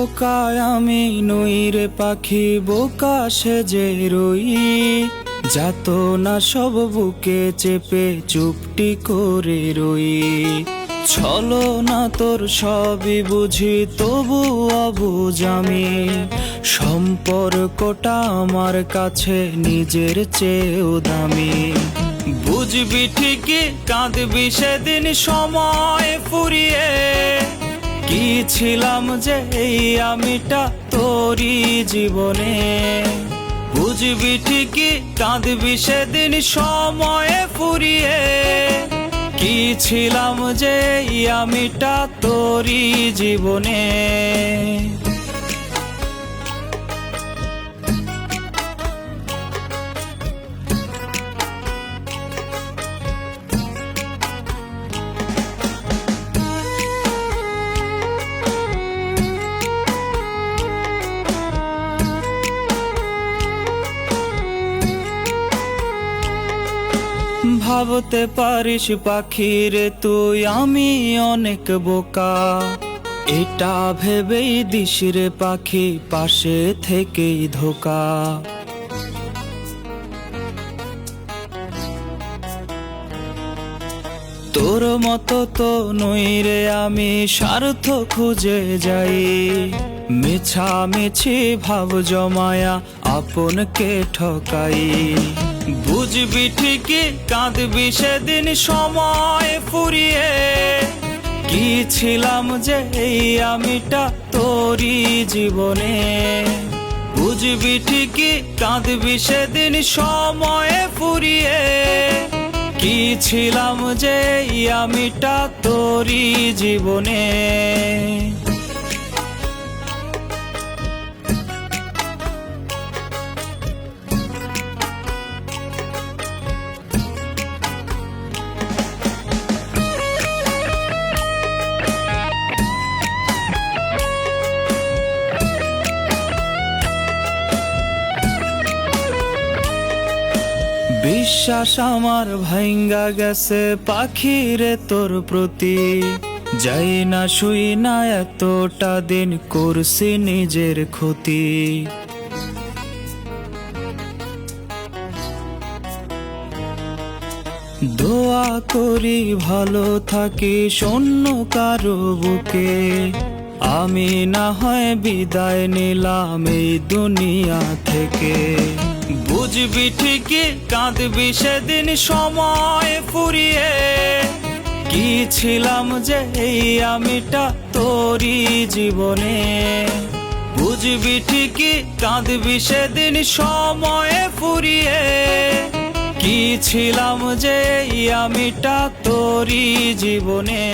বোকায় আমি নই রে পাখি, বোকা সেজে রই। যাত না সব বুকে চেপে চুপটি করে রই। ছলো না তোর সবই বুঝি, তবু অবুঝ আমি। সম্পর্কটা আমার কাছে নিজের চেয়েও দামি। বুঝবি ঠিকই কাঁদবি সেদিন সময় ফুরিয়ে। কি ছিলাম যে এই আমিটা তোরই জীবনে। বুঝবি ঠিকই কাঁদবি সেদিন সময় ফুরিয়ে। কি ছিলাম যে এই আমিটা তোরই জীবনে। ভাবতে পারিস পাখি রে তুই আমি অনেক বোকা। এটা ভেবেই দিস রে পাখি পাশে থেকেই ধোকা। তোর মতো তো নই রে আমি, স্বার্থ খুঁজে যাই। মিছামিছি ভাব জমায়া আপনকে ঠকাই। বুঝবি ঠিকই কাঁদবি সেদিন সময় ফুরিয়ে। কি ছিলাম যে এই আমিটা তোরই জীবনে। বুঝবি ঠিকই কাঁদবি সেদিন সময় ফুরিয়ে। কি ছিলাম যে এই আমিটা তোরই জীবনে। বিশ্বাস আমার ভাঙ্গা গেছে পাখি রে তোর প্রতি। যাই না শুই না এতটা দিন করছি নিজের ক্ষতি। দোয়া করি ভালো থাকি অন্য কারো বুকে। আমি না হয় বিদায় নিলাম এই দুনিয়া থেকে। বুঝবি ঠিকই কাঁদবি সেদিন সময় ফুরিয়ে। কি ছিলাম যে এই আমিটা তোরই জীবনে। বুঝবি ঠিকই কাঁদবি সেদিন সময় ফুরিয়ে। কি ছিলাম যে এই আমিটা তোরই জীবনে।